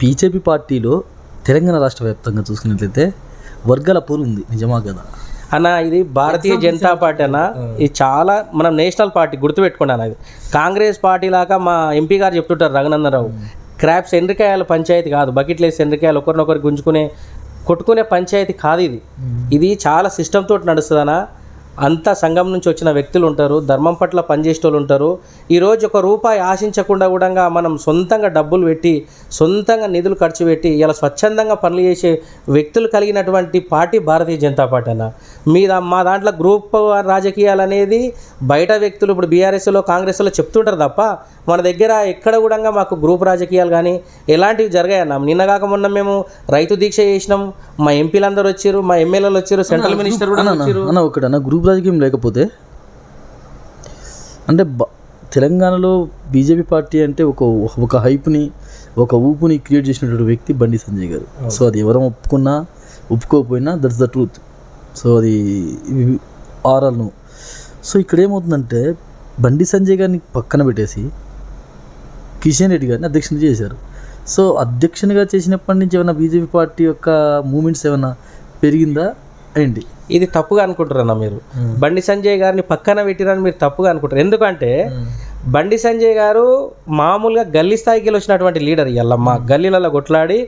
BJP పార్టీలో తెలంగాణ రాష్ట్ర వ్యాప్తంగా చూసుకున్నట్లయితే వర్గాల పోరు ఉంది, నిజమా కదా అన్న? ఇది భారతీయ జనతా పార్టీ అన్న, ఇది చాలా మనం నేషనల్ పార్టీ గుర్తుపెట్టుకోండి అన్న. ఇది కాంగ్రెస్ పార్టీ లాగా మా ఎంపీ గారు చెప్తుంటారు రఘునందన్ రావు, క్రాప్స్ ఎండ్రికాయల పంచాయతీ కాదు, బకెట్లు వేసి ఎండ్రికాయలు ఒకరినొకరు గుంజుకునే కొట్టుకునే పంచాయతీ కాదు. ఇది చాలా సిస్టమ్ తోటి నడుస్తుందన్న. అంతా సంఘం నుంచి వచ్చిన వ్యక్తులు ఉంటారు, ధర్మం పట్ల పనిచేసే వాళ్ళు ఉంటారు. ఈరోజు ఒక రూపాయి ఆశించకుండా కూడా మనం సొంతంగా డబ్బులు పెట్టి సొంతంగా నిధులు ఖర్చు పెట్టి ఇలా స్వచ్ఛందంగా పనులు చేసే వ్యక్తులు కలిగినటువంటి పార్టీ భారతీయ జనతా పార్టీ అన్న. మా దాంట్లో గ్రూప్ రాజకీయాలు అనేది బయట వ్యక్తులు ఇప్పుడు బీఆర్ఎస్లో కాంగ్రెస్లో చెప్తుంటారు తప్ప మన దగ్గర ఎక్కడ కూడా మాకు గ్రూప్ రాజకీయాలు కానీ ఎలాంటివి జరిగాయన్న. నిన్నగాక మొన్న మేము రైతు దీక్ష చేసినాం, మా ఎంపీలు అందరూ వచ్చారు, మా ఎమ్మెల్యేలు వచ్చారు, సెంట్రల్ మినిస్టర్ కూడా వచ్చారు. ఒకటన్నా గ్రూప్ రాజకీయం లేకపోతే అంటే తెలంగాణలో బీజేపీ పార్టీ అంటే ఒక హైప్ని ఒక ఊపుని క్రియేట్ చేసినటువంటి వ్యక్తి బండి సంజయ్ గారు. సో అది ఎవరం ఒప్పుకున్నా ఒప్పుకోకపోయినా దట్స్ ద ట్రూత్. సో అది ఆర్ఆర్ను. సో ఇక్కడ ఏమవుతుందంటే బండి సంజయ్ గారిని పక్కన పెట్టేసి కిషన్ రెడ్డి గారిని అధ్యక్షుని చేశారు. సో అధ్యక్షునిగా చేసినప్పటి నుంచి ఏమైనా బీజేపీ పార్టీ యొక్క మూమెంట్స్ ఏమైనా పెరిగిందా ఏంటి? ఇది తప్పుగా అనుకుంటారన్న మీరు. బండి సంజయ్ గారిని పక్కన పెట్టిరని మీరు తప్పుగా అనుకుంటారు. ఎందుకంటే బండి సంజయ్ గారు మామూలుగా గల్లీ స్థాయికి వచ్చినటువంటి లీడర్. ఇవాళ మా గల్లీలలో కొట్లాడి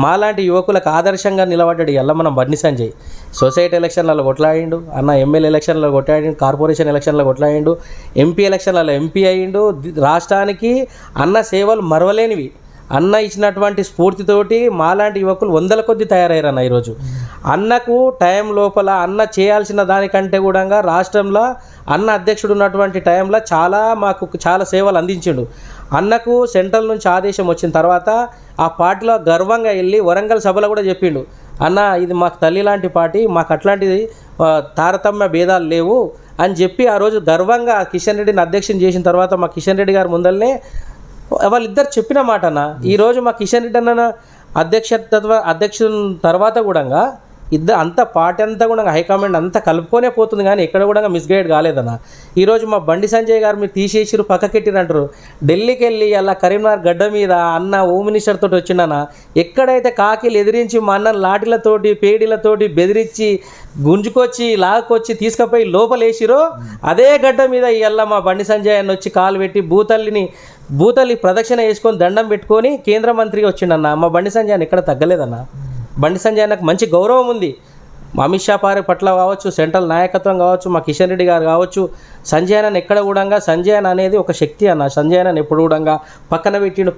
మాలాంటి యువకులకు ఆదర్శంగా నిలబడ్డాడు. ఇవాళ మనం బండి సంజయ్ సొసైటీ ఎలక్షన్లలో కొట్లాడిండు అన్న, ఎమ్మెల్యే ఎలక్షన్లలో కొట్లాడిండు, కార్పొరేషన్ ఎలక్షన్లో కొట్లాడిండు, ఎంపీ ఎలక్షన్లలో ఎంపీ అయ్యిండు. రాష్ట్రానికి అన్న సేవలు మరవలేనివి. అన్న ఇచ్చినటువంటి స్ఫూర్తితోటి మాలాంటి యువకులు వందల కొద్ది తయారయ్యారన్న. ఈరోజు అన్నకు టైం లోపల అన్న చేయాల్సిన దానికంటే కూడా రాష్ట్రంలో అన్న అధ్యక్షుడు ఉన్నటువంటి టైంలో మాకు చాలా సేవలు అందించిండు. అన్నకు సెంట్రల్ నుంచి ఆదేశం వచ్చిన తర్వాత ఆ పార్టీలో గర్వంగా వెళ్ళి వరంగల్ సభలో కూడా చెప్పిండు, అన్న ఇది మాకు తల్లి లాంటి పార్టీ, మాకు అట్లాంటిది తారతమ్య భేదాలు లేవు అని చెప్పి ఆ రోజు గర్వంగా కిషన్ రెడ్డిని అధ్యక్షుని చేసిన తర్వాత మా కిషన్ రెడ్డి గారి ముందరనే వాళ్ళిద్దరు చెప్పిన మాట అన్న. ఈరోజు మా కిషన్ రెడ్డి అన్న అధ్యక్షుని తర్వాత కూడా అంత పార్టీ అంతా కూడా హైకమాండ్ అంతా కలుపుకొనే పోతుంది, కానీ ఎక్కడ కూడా మిస్గైడ్ కాలేదన్న. ఈరోజు మా బండి సంజయ్ గారు మీరు తీసేసిరు పక్కకెట్టిరంటారు. ఢిల్లీకి వెళ్ళి అలా కరీంనగర్ గడ్డ మీద అన్న హోమ్ మినిస్టర్ తోటి వచ్చిండన్న. ఎక్కడైతే కాకిలు ఎదిరించి మా అన్న లాఠీలతోటి పేడీలతోటి బెదిరించి గుంజుకొచ్చి లాక్కొచ్చి తీసుకుపోయి లోపలేసిరో అదే గడ్డ మీద ఇవాళ మా బండి సంజయ్ అన్న వచ్చి కాలు పెట్టి భూతల్లి ప్రదక్షిణ వేసుకొని దండం పెట్టుకొని కేంద్ర మంత్రిగా వచ్చిండన్న. మా బండి సంజయ్ అన్న ఎక్కడ తగ్గలేదన్న. బండి సంజయ్ అన్నకు మంచి గౌరవం ఉంది. అమిత్ షా పట్ల కావచ్చు, సెంట్రల్ నాయకత్వం కావచ్చు, మా కిషన్ రెడ్డి గారు కావచ్చు, సంజయ్ అన్న ఎక్కడ కూడా సంజయ్ అన్న అనేది ఒక శక్తి అన్న. సంజయ్ అన్న ఎప్పుడు కూడా పక్కన పెట్టిండు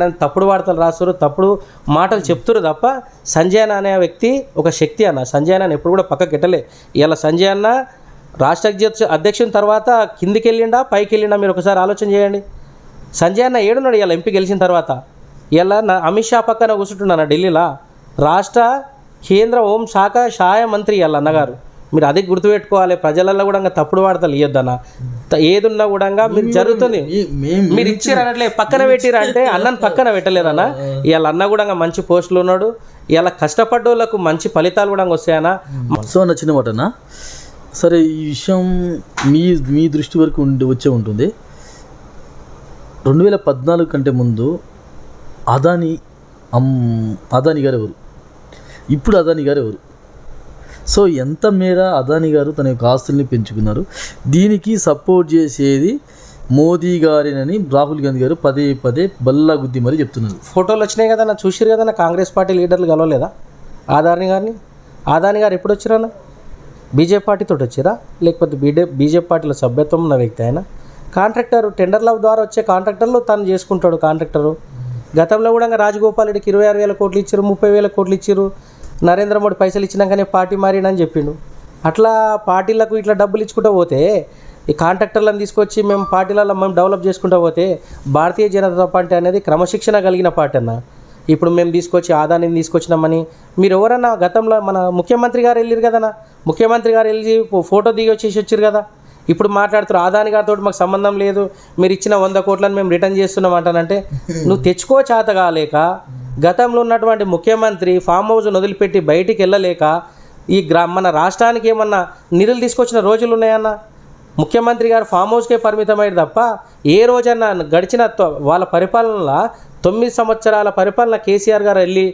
అని తప్పుడు వార్తలు రాస్తారు, తప్పుడు మాటలు చెప్తురు తప్ప సంజయ్ అన్న అనే వ్యక్తి ఒక శక్తి అన్న. సంజయ్ అన్న ఎప్పుడు కూడా పక్కకి పెట్టలే. ఇలా సంజయ్ అన్న రాష్ట్ర అధ్యక్షుని తర్వాత కిందికి వెళ్ళిండా పైకి వెళ్ళిండా మీరు ఒకసారి ఆలోచన చేయండి. సంజయ్ అన్న ఏడున్నాడు ఇలా ఎంపీ గెలిచిన తర్వాత? ఇలా అమిత్ షా పక్కన కూర్చుంటున్నాను ఢిల్లీలో. రాష్ట్ర కేంద్ర హోంశాఖ సహాయ మంత్రి ఇవాళ అన్నగారు. మీరు అది గుర్తుపెట్టుకోవాలి. ప్రజలలో కూడా తప్పుడు వార్తలు ఇవ్వద్దన్న. ఏదున్నా కూడా మీరు జరుగుతుంది మీరు ఇచ్చిరనట్లే పక్కన పెట్టిరంటే అన్నను పక్కన పెట్టలేదన్న. ఇవాళ అన్న కూడా మంచి పోస్టులు ఉన్నాడు. ఇలా కష్టపడ్డోళ్ళకు మంచి ఫలితాలు కూడా వస్తాయన్న. సో నచ్చిన మాటనా? సరే, ఈ విషయం మీ దృష్టి వరకు వచ్చే ఉంటుంది. 2014 కంటే ముందు అదానీ గారు ఎవరు, ఇప్పుడు అదానీ గారు ఎవరు? సో ఎంత మేర అదానీ గారు తన యొక్క ఆస్తుల్ని పెంచుకున్నారు? దీనికి సపోర్ట్ చేసేది మోదీ గారేనని రాహుల్ గాంధీ గారు పదే బల్లా గుద్ది మరీ చెప్తున్నారు. ఫోటోలు వచ్చినాయి కదన్నా, చూసిరు కదన్నా. కాంగ్రెస్ పార్టీ లీడర్లు కలవలేదా అదానీ గారిని? అదానీ గారు ఎప్పుడు వచ్చారన్నా? బీజేపీ పార్టీతో వచ్చారా, లేకపోతే బీజేపీ పార్టీలో సభ్యత్వం ఉన్న వ్యక్తి ఆయన? కాంట్రాక్టర్ టెండర్ల ద్వారా వచ్చే కాంట్రాక్టర్లు తను చేసుకుంటాడు కాంట్రాక్టరు. గతంలో కూడా రాజగోపాల్ రెడ్డికి 26,000 కోట్లు ఇచ్చారు, 30,000 కోట్లు ఇచ్చారు. నరేంద్ర మోడీ పైసలు ఇచ్చినాకనే పార్టీ మారినని చెప్పిండు. అట్లా పార్టీలకు ఇట్లా డబ్బులు ఇచ్చుకుంటూ పోతే ఈ కాంట్రాక్టర్లను తీసుకొచ్చి మేము పార్టీలలో మేము డెవలప్ చేసుకుంటూ పోతే భారతీయ జనతా పార్టీ అనేది క్రమశిక్షణ కలిగిన పార్టీ అన్న. ఇప్పుడు మేము తీసుకొచ్చి ఆదానిని తీసుకొచ్చినామని మీరు ఎవరన్నా గతంలో మన ముఖ్యమంత్రి గారు వెళ్ళారు కదన్నా, ముఖ్యమంత్రి గారు వెళ్ళి ఫోటో దిగి వచ్చారు కదా. ఇప్పుడు మాట్లాడుతారు అదానీ గారితో మాకు సంబంధం లేదు, మీరు ఇచ్చిన 100 కోట్లను మేము రిటర్న్ చేస్తున్నాం అంటానంటే నువ్వు తెచ్చుకో చేత కాలేక, గతంలో ఉన్నటువంటి ముఖ్యమంత్రి ఫామ్ హౌస్ను వదిలిపెట్టి బయటికి వెళ్ళలేక మన రాష్ట్రానికి ఏమన్నా నిధులు తీసుకొచ్చిన రోజులు ఉన్నాయన్న? ముఖ్యమంత్రి గారు ఫామ్ హౌస్కే పరిమితమైంది తప్ప ఏ రోజన్నా గడిచిన వాళ్ళ పరిపాలనలో 9 సంవత్సరాల పరిపాలన కేసీఆర్ గారు వెళ్ళి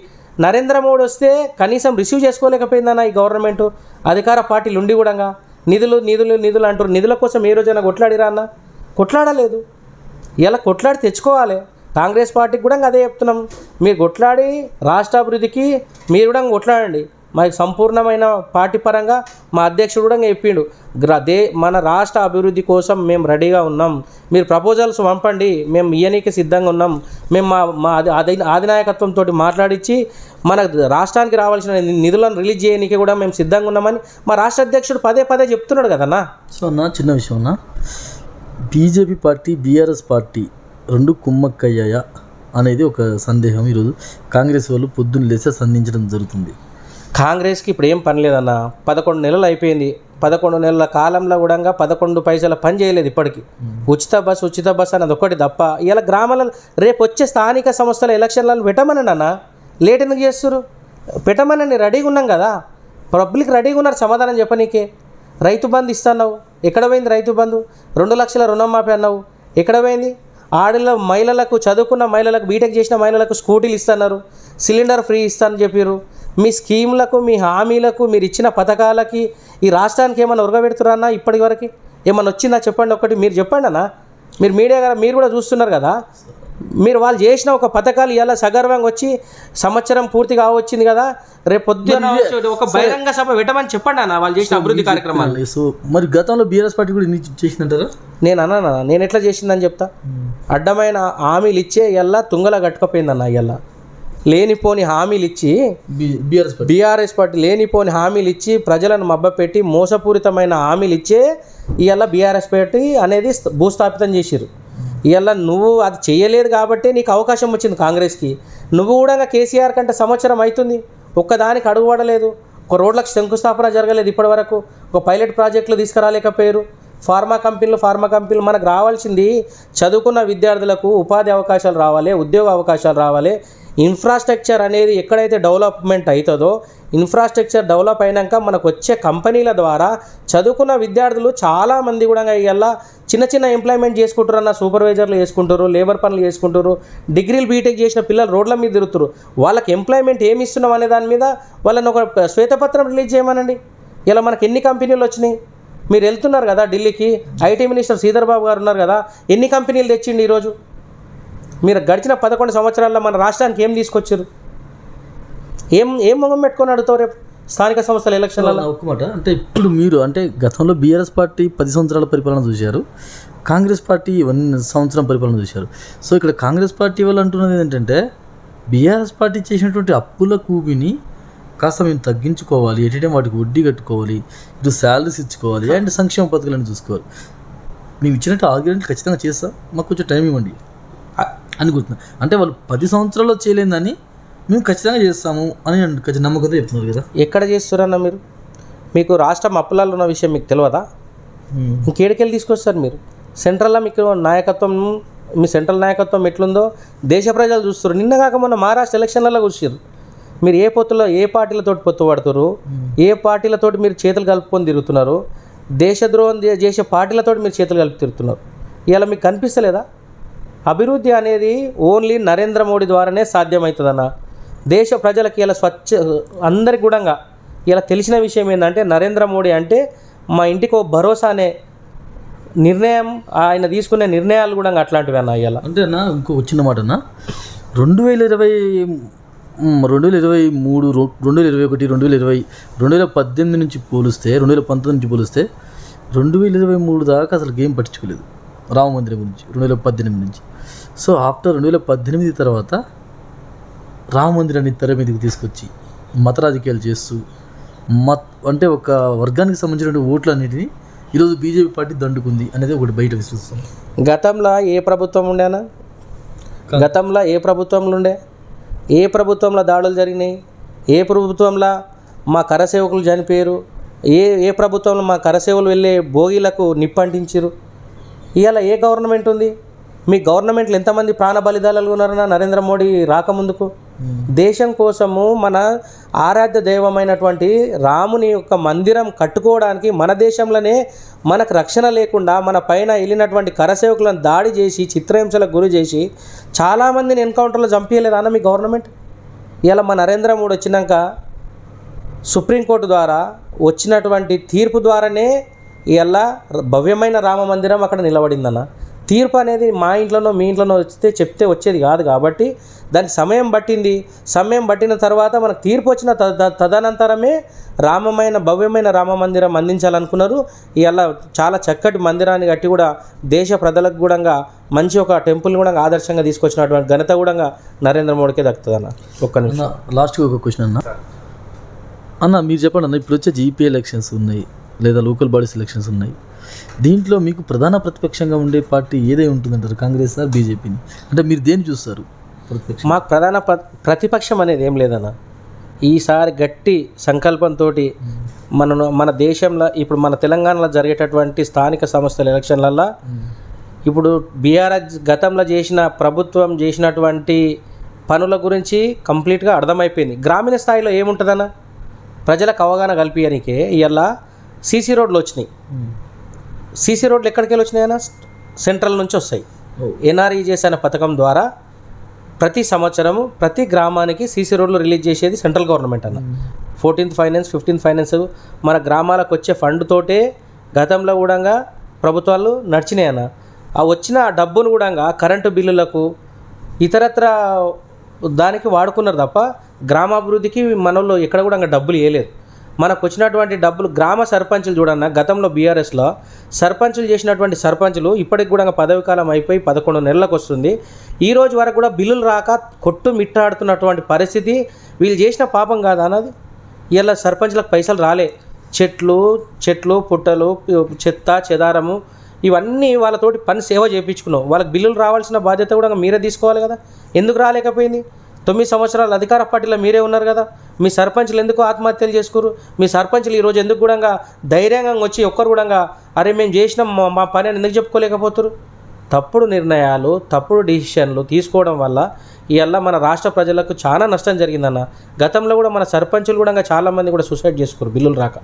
నరేంద్ర మోడీ వస్తే కనీసం రిసీవ్ చేసుకోలేకపోయిందన్న ఈ గవర్నమెంట్ అధికార పార్టీలు ఉండి కూడా నిధులు నిధులు నిధులు అంటారు. నిధుల కోసం ఏ రోజైనా కొట్లాడిరా అన్న? కొట్లాడలేదు. ఇలా కొట్లాడి తెచ్చుకోవాలి. కాంగ్రెస్ పార్టీకి కూడా అదే చెప్తున్నాం, మీరు కొట్లాడి రాష్ట్ర అభివృద్ధికి మీరు కూడా కొట్లాడండి. మాకు సంపూర్ణమైన పార్టీ పరంగా మా అధ్యక్షుడు కూడా చెప్పిండు, మన రాష్ట్ర అభివృద్ధి కోసం మేము రెడీగా ఉన్నాం, మీరు ప్రపోజల్స్ పంపండి, మేము ఇయ్యనీకి సిద్ధంగా ఉన్నాం, మేము మా అధినాయకత్వంతో మాట్లాడించి మన రాష్ట్రానికి రావాల్సిన నిధులను రిలీజ్ చేయడానికి కూడా మేము సిద్ధంగా ఉన్నామని మా రాష్ట్ర అధ్యక్షుడు పదే పదే చెప్తున్నాడు కదన్నా. సో అన్న చిన్న విషయం అన్న, బీజేపీ పార్టీ బీఆర్ఎస్ పార్టీ రెండు కుమ్మక్కయ్యాయా అనేది ఒక సందేహం ఈరోజు కాంగ్రెస్ వాళ్ళు పొద్దున్న లేసే సంధించడం జరుగుతుంది. కాంగ్రెస్కి ఇప్పుడు ఏం పని లేదన్న, 11 నెలలు అయిపోయింది. 11 నెలల కాలంలో కూడా 11 పైసల పని చేయలేదు ఇప్పటికీ. ఉచిత బస్ అన్నది ఒకటి తప్ప ఇలా గ్రామాలలో రేపు వచ్చే స్థానిక సంస్థల ఎలక్షన్లను పెట్టమనండి అన్న. లేట్ ఎందుకు చేస్తారు? పెట్టమనండి, రెడీగా ఉన్నాం కదా, పబ్లిక్ రెడీగా ఉన్నారు సమాధానం చెప్పనీకే. రైతు బంధు ఇస్తున్నావు, ఎక్కడ పోయింది రైతు బంధు? 2 లక్షల రుణమాఫీ అన్నావు, ఎక్కడ పోయింది? మహిళలకు, చదువుకున్న మహిళలకు, బీటెక్ చేసిన మహిళలకు స్కూటీలు ఇస్తున్నారు, సిలిండర్ ఫ్రీ ఇస్తానని చెప్పారు. మీ స్కీమ్లకు, మీ హామీలకు, మీరు ఇచ్చిన పథకాలకి ఈ రాష్ట్రానికి ఏమైనా ఉరగబెడుతున్నా? ఇప్పటి వరకు ఏమన్నా వచ్చిందా చెప్పండి, ఒకటి మీరు చెప్పండి అన్న. మీరు మీడియా కదా, మీరు కూడా చూస్తున్నారు కదా, మీరు వాళ్ళు చేసిన ఒక పథకాలు ఇలా సగర్వంగా వచ్చి సంవత్సరం పూర్తిగా వచ్చింది కదా, రేపు పొద్దున ఒక బహిరంగ సభ పెట్టమని చెప్పండి అన్న వాళ్ళు చేసిన అభివృద్ధి కార్యక్రమాలు. సో మరి గతంలో బీఆర్ఎస్ పార్టీ కూడా చేసిందంటారా? నేను అన్నా, నేను ఎట్లా చేసిందని చెప్తా. అడ్డమైన హామీలు ఇచ్చే ఇలా తుంగలా కట్టుకపోయిందన్న. ఇలా లేనిపోని హామీలు ఇచ్చి బీఆర్ఎస్ పార్టీ లేనిపోని హామీలు ఇచ్చి ప్రజలను మభ్యపెట్టి మోసపూరితమైన హామీలు ఇచ్చే ఇవాళ బీఆర్ఎస్ పార్టీ అనేది భూస్థాపితం చేసిరు. ఇవాళ నువ్వు అది చేయలేదు కాబట్టి నీకు అవకాశం వచ్చింది కాంగ్రెస్కి. నువ్వు కూడా కేసీఆర్ కంటే సంవత్సరం అవుతుంది, ఒక్కదానికి అడుగుపడలేదు, ఒక రోడ్లకు శంకుస్థాపన జరగలేదు ఇప్పటి వరకు, ఒక పైలట్ ప్రాజెక్టులు తీసుకురాలేకపోయారు. ఫార్మా కంపెనీలు మనకు రావాల్సింది చదువుకున్న విద్యార్థులకు ఉపాధి అవకాశాలు రావాలి, ఉద్యోగ అవకాశాలు రావాలి. ఇన్ఫ్రాస్ట్రక్చర్ అనేది ఎక్కడైతే డెవలప్మెంట్ అవుతుందో, ఇన్ఫ్రాస్ట్రక్చర్ డెవలప్ అయినాక మనకు వచ్చే కంపెనీల ద్వారా చదువుకున్న విద్యార్థులు చాలామంది కూడా ఇలా చిన్న ఎంప్లాయ్మెంట్ చేసుకుంటారు అన్న. సూపర్వైజర్లు చేసుకుంటారు, లేబర్ పనులు చేసుకుంటారు, డిగ్రీలు బీటెక్ చేసిన పిల్లలు రోడ్ల మీద తిరుగుతారు. వాళ్ళకి ఎంప్లాయ్మెంట్ ఏమి ఇస్తున్నాం అనే దాని మీద వాళ్ళని ఒక శ్వేతపత్రం రిలీజ్ చేయమనండి. ఇలా మనకి ఎన్ని కంపెనీలు వచ్చినాయి? మీరు వెళ్తున్నారు కదా ఢిల్లీకి, ఐటీ మినిస్టర్ శ్రీధర్ బాబు గారు ఉన్నారు కదా, ఎన్ని కంపెనీలు తెచ్చిండి ఈరోజు? మీరు గడిచిన 11 సంవత్సరాల్లో మన రాష్ట్రానికి ఏం తీసుకొచ్చారు? ఏం మొగం పెట్టుకొని అడుగుతావు రేపు స్థానిక సంస్థల ఎలక్షన్లలో? ఒక్కమాట అంటే ఇప్పుడు మీరు అంటే గతంలో బీఆర్ఎస్ పార్టీ 10 సంవత్సరాల పరిపాలన చూశారు, కాంగ్రెస్ పార్టీ 1 సంవత్సరం పరిపాలన చూశారు. సో ఇక్కడ కాంగ్రెస్ పార్టీ వాళ్ళు అంటున్నది ఏంటంటే బీఆర్ఎస్ పార్టీ చేసినటువంటి అప్పుల కూబిని కాస్త మేము తగ్గించుకోవాలి, ఎటు వాటికి వడ్డీ కట్టుకోవాలి, ఇటు శాలరీస్ ఇచ్చుకోవాలి, అండ్ సంక్షేమ పథకాలను చూసుకోవాలి. మేము ఇచ్చినట్టు ఆర్గ్యుమెంట్ ఖచ్చితంగా చేస్తాం, మాకు కొంచెం టైం ఇవ్వండి అనుకుంటున్నాం. అంటే వాళ్ళు 10 సంవత్సరాల్లో చేయలేదని మేము ఖచ్చితంగా చేస్తాము అని ఖచ్చితంగా నమ్మకంతో చెప్తున్నారు కదా. ఎక్కడ చేస్తారన్న మీరు? మీకు రాష్ట్రం అప్పులలో ఉన్న విషయం మీకు తెలియదా? ఇంకేడికెళ్ళి తీసుకొస్తారు మీరు? సెంట్రల్లో మీకు నాయకత్వం, మీ సెంట్రల్ నాయకత్వం ఎట్లుందో దేశ ప్రజలు చూస్తారు. నిన్న కాక మొన్న మహారాష్ట్ర ఎలక్షన్లలో కూర్చారు. మీరు ఏ పార్టీలతోటి పొత్తు పడుతున్నారు, ఏ పార్టీలతోటి మీరు చేతులు కలుపుకొని తిరుగుతున్నారు, దేశద్రోహం చేసే పార్టీలతోటి మీరు చేతులు కలిపి తిరుగుతున్నారు. ఇలా మీకు కనిపిస్తలేదా? అభివృద్ధి అనేది ఓన్లీ నరేంద్ర మోడీ ద్వారానే సాధ్యమవుతుందన్న. దేశ ప్రజలకి ఇలా అందరికి కూడా ఇలా తెలిసిన విషయం ఏంటంటే నరేంద్ర మోడీ అంటే మా ఇంటికి ఒక భరోసా అనే నిర్ణయం, ఆయన తీసుకునే నిర్ణయాలు కూడా అట్లాంటివి అన్న. ఇలా అంటే అన్న ఇంకో వచ్చిన మాట అన్న, 2023, 2021, 2020, 2018 నుంచి పోలిస్తే 2019 నుంచి పోలిస్తే 2023 దాకా అసలు గేమ్ పట్టించుకోలేదు రామ మందిరం గురించి 2018 నుంచి. సో ఆఫ్టర్ 2018 తర్వాత రామ మందిరాన్ని తెర మీదకి తీసుకొచ్చి మత రాజకీయాలు చేస్తూ అంటే ఒక వర్గానికి సంబంధించిన ఓట్లన్నిటినీ ఈరోజు బీజేపీ పార్టీ దండుకుంది అనేది ఒకటి బయట విశ్వసిస్తాం. గతంలో ఏ ప్రభుత్వం ఉండేనా? గతంలో ఏ ప్రభుత్వంలో ఉండే? ఏ ప్రభుత్వంలో దాడులు జరిగినాయి? ఏ ప్రభుత్వంలో మా కరసేవకులు చనిపోయారు? ఏ ప్రభుత్వంలో మా కరసేవలు వెళ్ళే భోగిలకు నిప్పంటించారు? ఇవాళ ఏ గవర్నమెంట్ ఉంది? మీ గవర్నమెంట్లో ఎంతమంది ప్రాణ బలిదానాలు ఉన్నారన్నా నరేంద్ర మోడీ రాకముందుకు? దేశం కోసము మన ఆరాధ్య దైవమైనటువంటి రాముని యొక్క మందిరం కట్టుకోవడానికి మన దేశంలోనే మనకు రక్షణ లేకుండా మన పైన వెళ్ళినటువంటి కరసేవకులను దాడి చేసి చిత్రహింసలకు గురి చేసి చాలామందిని ఎన్కౌంటర్లో చంపించలేదా అన్న మీ గవర్నమెంట్? ఇలా మా నరేంద్ర మోడీ వచ్చినాక సుప్రీంకోర్టు ద్వారా వచ్చినటువంటి తీర్పు ద్వారానే ఇలా భవ్యమైన రామ మందిరం అక్కడ నిలబడిందన్న. తీర్పు అనేది మా ఇంట్లోనో మీ ఇంట్లోనో చెప్తే వచ్చేది కాదు కాబట్టి దానికి సమయం పట్టింది. సమయం పట్టిన తర్వాత మనకు తీర్పు వచ్చిన తదనంతరమే భవ్యమైన రామ మందిరం అందించాలనుకున్నారు. ఇలా చాలా చక్కటి మందిరాన్ని కట్టి కూడా దేశ ప్రజలకు కూడా మంచి ఒక టెంపుల్ కూడా ఆదర్శంగా తీసుకొచ్చినటువంటి ఘనత కూడా నరేంద్ర మోడీకే దక్కుతుంది అన్న. ఒక్క నిమిషం లాస్ట్గా ఒక క్వశ్చన్ అన్న మీరు చెప్పండి అన్న, ఇప్పుడు వచ్చే జీపీ ఎలక్షన్స్ ఉన్నాయి లేదా లోకల్ బాడీస్ ఎలక్షన్స్ ఉన్నాయి, దీంట్లో మీకు ప్రధాన ప్రతిపక్షంగా ఉండే పార్టీ ఏదై ఉంటుందంటారు, కాంగ్రెస్ ఆర్ బీజేపీని? అంటే మీరు దేన్ని చూస్తారు ప్రతిపక్షం? మాకు ప్రధాన ప్రతిపక్షం అనేది ఏం లేదన్న. ఈసారి గట్టి సంకల్పంతో మన దేశంలో ఇప్పుడు మన తెలంగాణలో జరిగేటటువంటి స్థానిక సంస్థల ఎలక్షన్లల్లో ఇప్పుడు బీఆర్ఎస్ గతంలో ప్రభుత్వం చేసినటువంటి పనుల గురించి కంప్లీట్గా అర్థమైపోయింది. గ్రామీణ స్థాయిలో ఏముంటుందన్న, ప్రజలకు అవగాహన కల్పించడానికే ఇవాళ సీసీ రోడ్లు వచ్చినాయి. సీసీ రోడ్లు ఎక్కడికి వెళ్ళి వచ్చినాయన్నా? సెంట్రల్ నుంచి వస్తాయి. ఎన్ఆర్ఈజీఎస్ అనే పథకం ద్వారా ప్రతి సంవత్సరము ప్రతి గ్రామానికి సీసీ రోడ్లు రిలీజ్ చేసేది సెంట్రల్ గవర్నమెంట్ అన్న. 14th ఫైనాన్స్ 15th ఫైనాన్స్ మన గ్రామాలకు వచ్చే ఫండ్ తోటే గతంలో కూడా ప్రభుత్వాలు నడిచినాయి అన్న. ఆ వచ్చిన డబ్బును కూడా కరెంటు బిల్లులకు ఇతరత్ర దానికి వాడుకున్నారు తప్ప గ్రామాభివృద్ధికి మనలో ఎక్కడ కూడా డబ్బులు వేయలేదు. మనకు వచ్చినటువంటి డబ్బులు గ్రామ సర్పంచులు చూడన్న, గతంలో బీఆర్ఎస్లో సర్పంచులు చేసినటువంటి సర్పంచులు ఇప్పటికి కూడా పదవి కాలం అయిపోయి 11 నెలలకు వస్తుంది. ఈ రోజు వరకు కూడా బిల్లులు రాక కొట్టు మిట్టాడుతున్నటువంటి పరిస్థితి వీళ్ళు చేసిన పాపం కాదా అన్నది. ఇలా సర్పంచులకు పైసలు రాలే. చెట్లు పుట్టలు చెత్త చెదారము ఇవన్నీ వాళ్ళతోటి పని సేవ చేయించుకున్నాం. వాళ్ళకి బిల్లులు రావాల్సిన బాధ్యత కూడా మీరే తీసుకోవాలి కదా. ఎందుకు రాలేకపోయింది? 9 సంవత్సరాలు అధికార పార్టీలో మీరే ఉన్నారు కదా. మీ సర్పంచ్లు ఎందుకు ఆత్మహత్యలు చేసుకోరు? మీ సర్పంచ్లు ఈరోజు ఎందుకు కూడా ధైర్యంగా వచ్చి ఒక్కరు కూడా అరే మేము చేసినాం మా పని అని ఎందుకు చెప్పుకోలేకపోతారు? తప్పుడు నిర్ణయాలు తప్పుడు డిసిషన్లు తీసుకోవడం వల్ల ఇవల్ల మన రాష్ట్ర ప్రజలకు చాలా నష్టం జరిగిందన్న. గతంలో కూడా మన సర్పంచులు కూడా చాలామంది కూడా సూసైడ్ చేసుకోరు బిల్లులు రాక.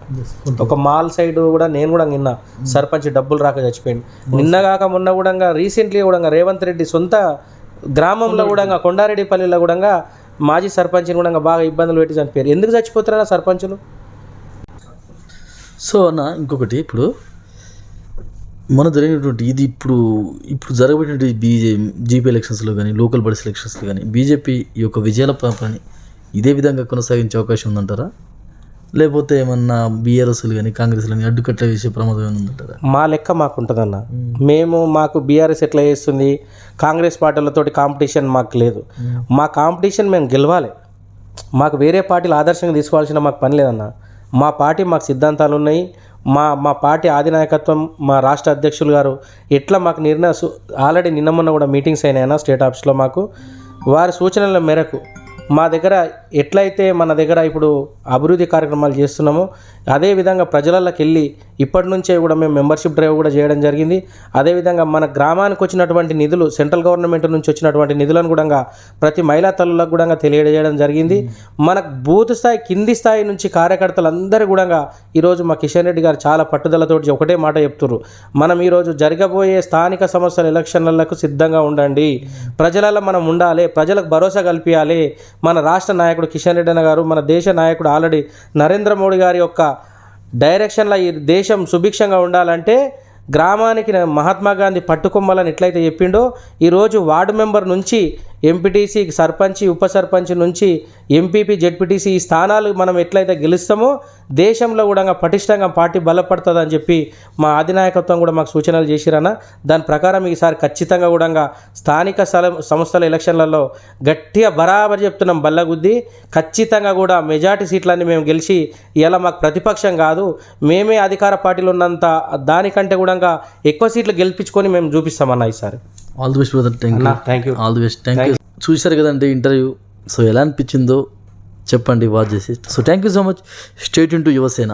ఒక మాల్ సైడ్ కూడా నేను కూడా నిన్న సర్పంచ్ డబ్బులు రాక చచ్చిపోయింది. నిన్నగాక మొన్న కూడా రీసెంట్లీ కూడా రేవంత్ రెడ్డి సొంత గ్రామంలో కూడా కొండారెడ్డిపల్లిలో కూడా మాజీ సర్పంచ్ని కూడా బాగా ఇబ్బందులు పెట్టి చనిపోయారు. ఎందుకు చచ్చిపోతారన్న సర్పంచులు? సో అన్న ఇంకొకటి, ఇప్పుడు మన జరిగినటువంటి ఇది ఇప్పుడు జరగబడినటువంటి జీపీ ఎలక్షన్స్లో కానీ లోకల్ బాడీస్ ఎలక్షన్స్లో కానీ బీజేపీ ఈ యొక్క విజయాల పాపని ఇదే విధంగా కొనసాగించే అవకాశం ఉందంటారా? లేకపోతే ఏమన్నా బీఆర్ఎస్లు కానీ కాంగ్రెస్లు కానీ అడ్డుకట్ట వేసే ప్రమాదం ఏమైనా ఉందంటారా? మా లెక్క మాకుంటుందన్న. మాకు బీఆర్ఎస్ ఎట్లా చేస్తుంది, కాంగ్రెస్ పార్టీలతోటి కాంపిటీషన్ మాకు లేదు. మా కాంపిటీషన్ మేము గెలవాలి. మాకు వేరే పార్టీలు ఆదర్శంగా తీసుకోవాల్సిన మాకు పని లేదన్న. మా పార్టీ మాకు సిద్ధాంతాలు ఉన్నాయి. మా పార్టీ ఆధినాయకత్వం మా రాష్ట్ర అధ్యక్షులు గారు ఎట్లా మాకు ఆల్రెడీ నిన్న మొన్న కూడా మీటింగ్స్ అయినాయన్న స్టేట్ ఆఫీస్లో. మాకు వారి సూచనల మేరకు మా దగ్గర ఎట్లయితే మన దగ్గర ఇప్పుడు అభివృద్ధి కార్యక్రమాలు చేస్తున్నామో అదేవిధంగా ప్రజలకి వెళ్ళి ఇప్పటి నుంచే కూడా మేము మెంబర్షిప్ డ్రైవ్ కూడా చేయడం జరిగింది. అదేవిధంగా మన గ్రామానికి వచ్చినటువంటి నిధులు సెంట్రల్ గవర్నమెంట్ నుంచి వచ్చినటువంటి నిధులను కూడా ప్రతి మహిళా తల్లులకు కూడా తెలియజేయడం జరిగింది. మన బూత్ స్థాయి కింది స్థాయి నుంచి కార్యకర్తలందరూ కూడా ఈరోజు మా కిషన్ రెడ్డి గారు చాలా పట్టుదలతోటి ఒకటే మాట చెప్తున్నారు, మనం ఈరోజు జరగబోయే స్థానిక సంస్థల ఎలక్షన్లకు సిద్ధంగా ఉండండి, ప్రజలలో మనం ఉండాలి, ప్రజలకు భరోసా కల్పించాలి. మన రాష్ట్ర నాయకుడు కిషన్ రెడ్డి అన్న గారు, మన దేశ నాయకుడు ఆల్రెడీ నరేంద్ర మోడీ గారి యొక్క డైరెక్షన్లో ఈ దేశం సుభిక్షంగా ఉండాలంటే గ్రామానికి మహాత్మా గాంధీ పట్టుకొమ్మలని ఎట్లయితే చెప్పిండో ఈరోజు వార్డు మెంబర్ నుంచి ఎంపీటీసీ సర్పంచ్ ఉప సర్పంచ్ నుంచి ఎంపీపీ జెడ్పీటీసీ ఈ స్థానాలు మనం ఎట్లయితే గెలుస్తామో దేశంలో కూడా పటిష్టంగా పార్టీ బలపడుతుందని చెప్పి మా అధినాయకత్వం కూడా మాకు సూచనలు చేసిరన్న. దాని ప్రకారం ఈసారి ఖచ్చితంగా కూడా స్థానిక సంస్థల ఎలక్షన్లలో గట్టిగా బరాబర్ చెప్తున్నాం బల్లగుద్ది ఖచ్చితంగా కూడా మెజార్టీ సీట్లన్నీ మేము గెలిచి ఇలా మాకు ప్రతిపక్షం కాదు, మేమే అధికార పార్టీలు ఉన్నంత దానికంటే కూడా ఎక్కువ సీట్లు గెలిపించుకొని మేము చూపిస్తామన్న ఈసారి. All the best brother. Thank you. All the best. Thank you. చూశారు కదండి ఇంటర్వ్యూ. సో ఎలా అనిపించిందో చెప్పండి వాచ్ చేసి. So thank you so much. Stay tune to Yuvasena.